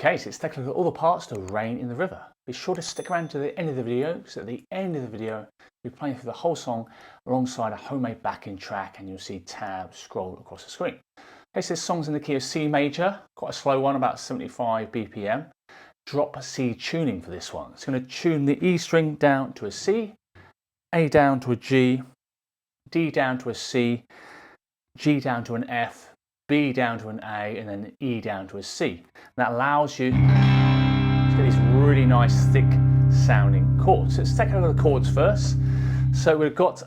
Okay, so let's take a look at all the parts to Rain in the River. Be sure to stick around to the end of the video, because at the end of the video, we're playing through the whole song alongside a homemade backing track, and you'll see tabs scroll across the screen. Okay, so this song's in the key of C major, quite a slow one, about 75 BPM. Drop C tuning for this one. It's going to tune the E string down to a C, A down to a G, D down to a C, G down to an F, B down to an A, and then E down to a C. And that allows you to get these really nice thick sounding chords. So let's take a look at the chords first. So we've got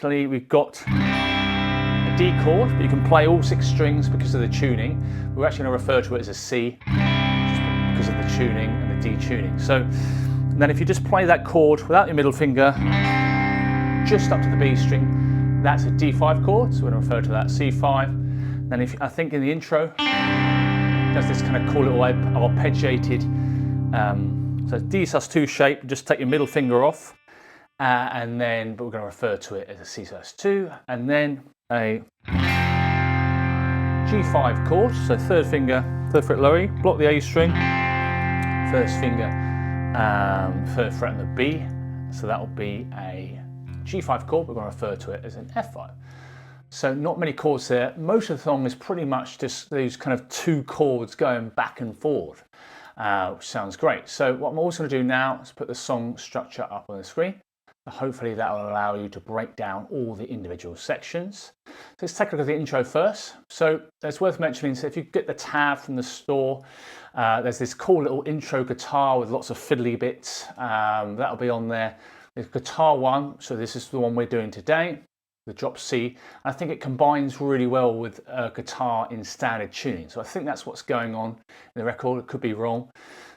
we've got a D chord, but you can play all 6 strings because of the tuning. We're actually going to refer to it as a C just because of the tuning and the D tuning. So then if you just play that chord without your middle finger, just up to the B string, that's a D5 chord, so we're going to refer to that C5. Then I think in the intro, it does this kind of cool little arpeggiated, so D sus2 shape, just take your middle finger off, but we're going to refer to it as a C sus2, and then a G5 chord, so third fret lower, block the A string, first finger, third fret on the B, so that will be a G5 chord, we're going to refer to it as an F5. So not many chords there. Most of the song is pretty much just these kind of 2 chords going back and forth, which sounds great. So what I'm also going to do now is put the song structure up on the screen. Hopefully that will allow you to break down all the individual sections. So let's take a look at the intro first. So it's worth mentioning, so if you get the tab from the store, there's this cool little intro guitar with lots of fiddly bits. That'll be on there. There's guitar 1, so this is the one we're doing today. The drop C. I think it combines really well with a guitar in standard tuning. So I think that's what's going on in the record. It could be wrong.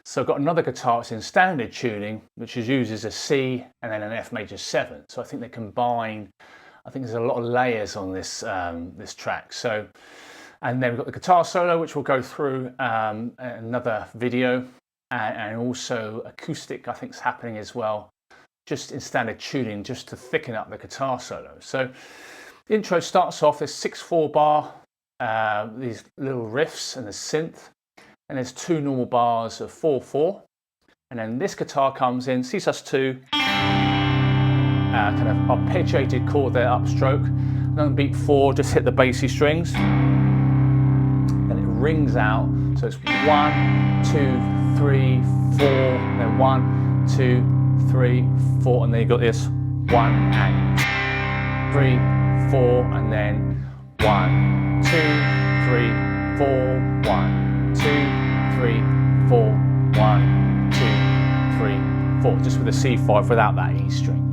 So I've got another guitar that's in standard tuning, which uses a C and then an F major 7. So I think they combine. I think there's a lot of layers on this this track. So, and then we've got the guitar solo, which we'll go through another video, and also acoustic. I think is happening as well, just in standard tuning, just to thicken up the guitar solo. So the intro starts off, there's 6 4-bar, these little riffs and the synth, and there's 2 normal bars of 4/4, and then this guitar comes in, C sus2, kind of arpeggiated chord there, upstroke, and on beat 4, just hit the bassy strings, and it rings out, so it's 1, 2, 3, 4, and then 1, 2, 3, 4, and then you've got this 1 and 3, 4, and then 1, 2, 3, 4, 1, 2, 3, 4, 1, 2, 3, 4, just with a C5 without that E string.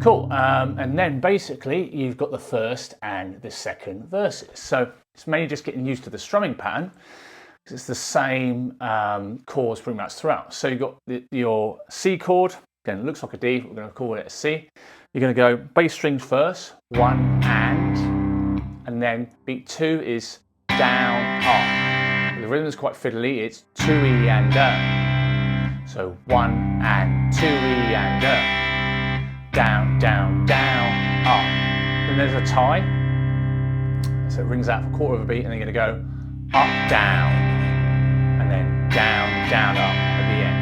Cool, and then basically you've got the first and the second verses. So it's mainly just getting used to the strumming pattern, because it's the same chords pretty much throughout. So you've got your C chord, again it looks like a D, but we're going to call it a C. You're going to go bass strings first, 1 and then beat 2 is down, up. The rhythm is quite fiddly, it's 2 E and So 1 and 2 E and down, down, down, up. Then there's a tie, so it rings out for a quarter of a beat, and then you're going to go up, down, and then down, down, up at the end.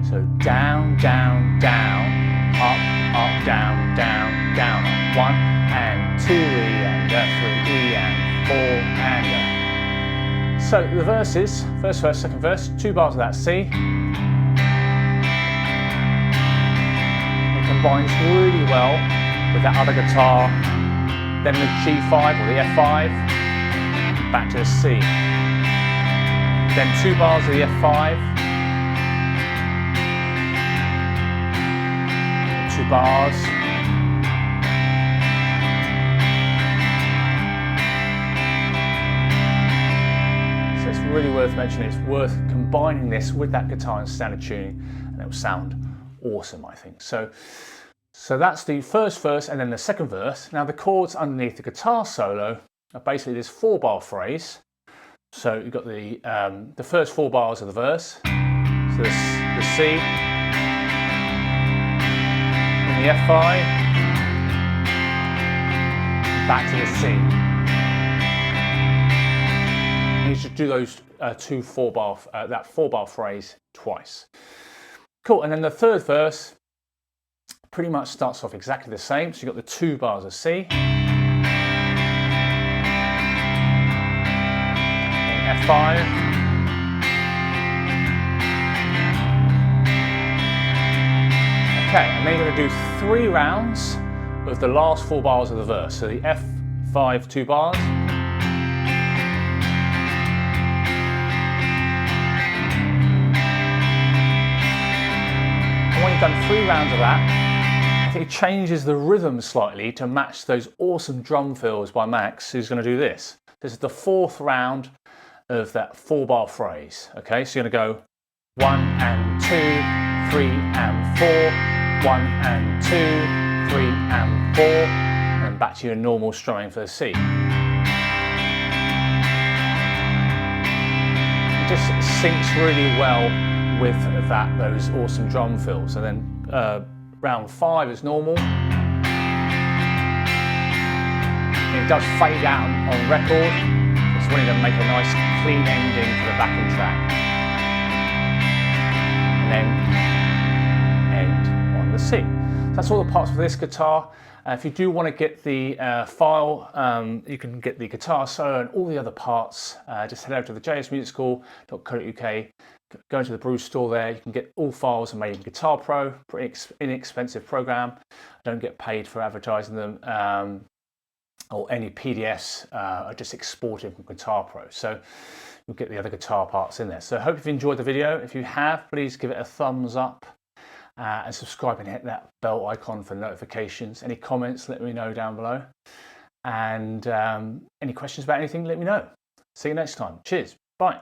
So down, down, down, up, up, down, down, down, up. 1 and 2 E and 3 E and 4 and So the verses, first verse, second verse, 2 bars of that C. It combines really well with that other guitar, then the G5 or the F5, back to the C. Then 2 bars of the F5, 2 bars, so it's really worth mentioning, it's worth combining this with that guitar in standard tuning, and it will sound awesome, I think. So that's the first verse, and then the second verse. Now the chords underneath the guitar solo are basically this 4-bar phrase. So you've got the first 4 bars of the verse, so the C, then the F5, back to the C. you should do those that 4-bar phrase twice. Cool, and then the third verse pretty much starts off exactly the same. So you've got the 2 bars of C, F5, okay, and then you're going to do 3 rounds of the last 4 bars of the verse. So the F5 2 bars, and when you've done 3 rounds of that, I think it changes the rhythm slightly to match those awesome drum fills by Max, who's going to do this. This is the 4th round of that 4-bar phrase. Okay, so you're going to go 1 and 2, 3 and 4, 1 and 2, 3 and 4, and back to your normal strumming for the C. It just syncs really well with those awesome drum fills. And then round 5 is normal. It does fade out on record. It's really going to make a nice clean ending for the backing track. And then end on the C. So that's all the parts for this guitar. If you do want to get the file, you can get the guitar solo and all the other parts. Just head over to the jsmusicschool.co.uk. Go into the Bruce store there. You can get all files made in Guitar Pro, pretty inexpensive program. I don't get paid for advertising them, or any PDFs are just exported from Guitar Pro. So you'll get the other guitar parts in there. So I hope you've enjoyed the video. If you have, please give it a thumbs up and subscribe and hit that bell icon for notifications. Any comments, let me know down below. And any questions about anything, let me know. See you next time. Cheers. Bye.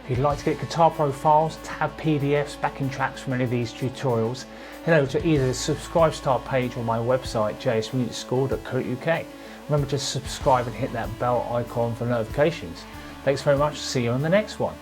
If you'd like to get guitar profiles, tab PDFs, backing tracks from any of these tutorials, head over to either the Subscribe Star page or my website, jsmusicschool.co.uk. Remember to subscribe and hit that bell icon for notifications. Thanks very much. See you on the next one.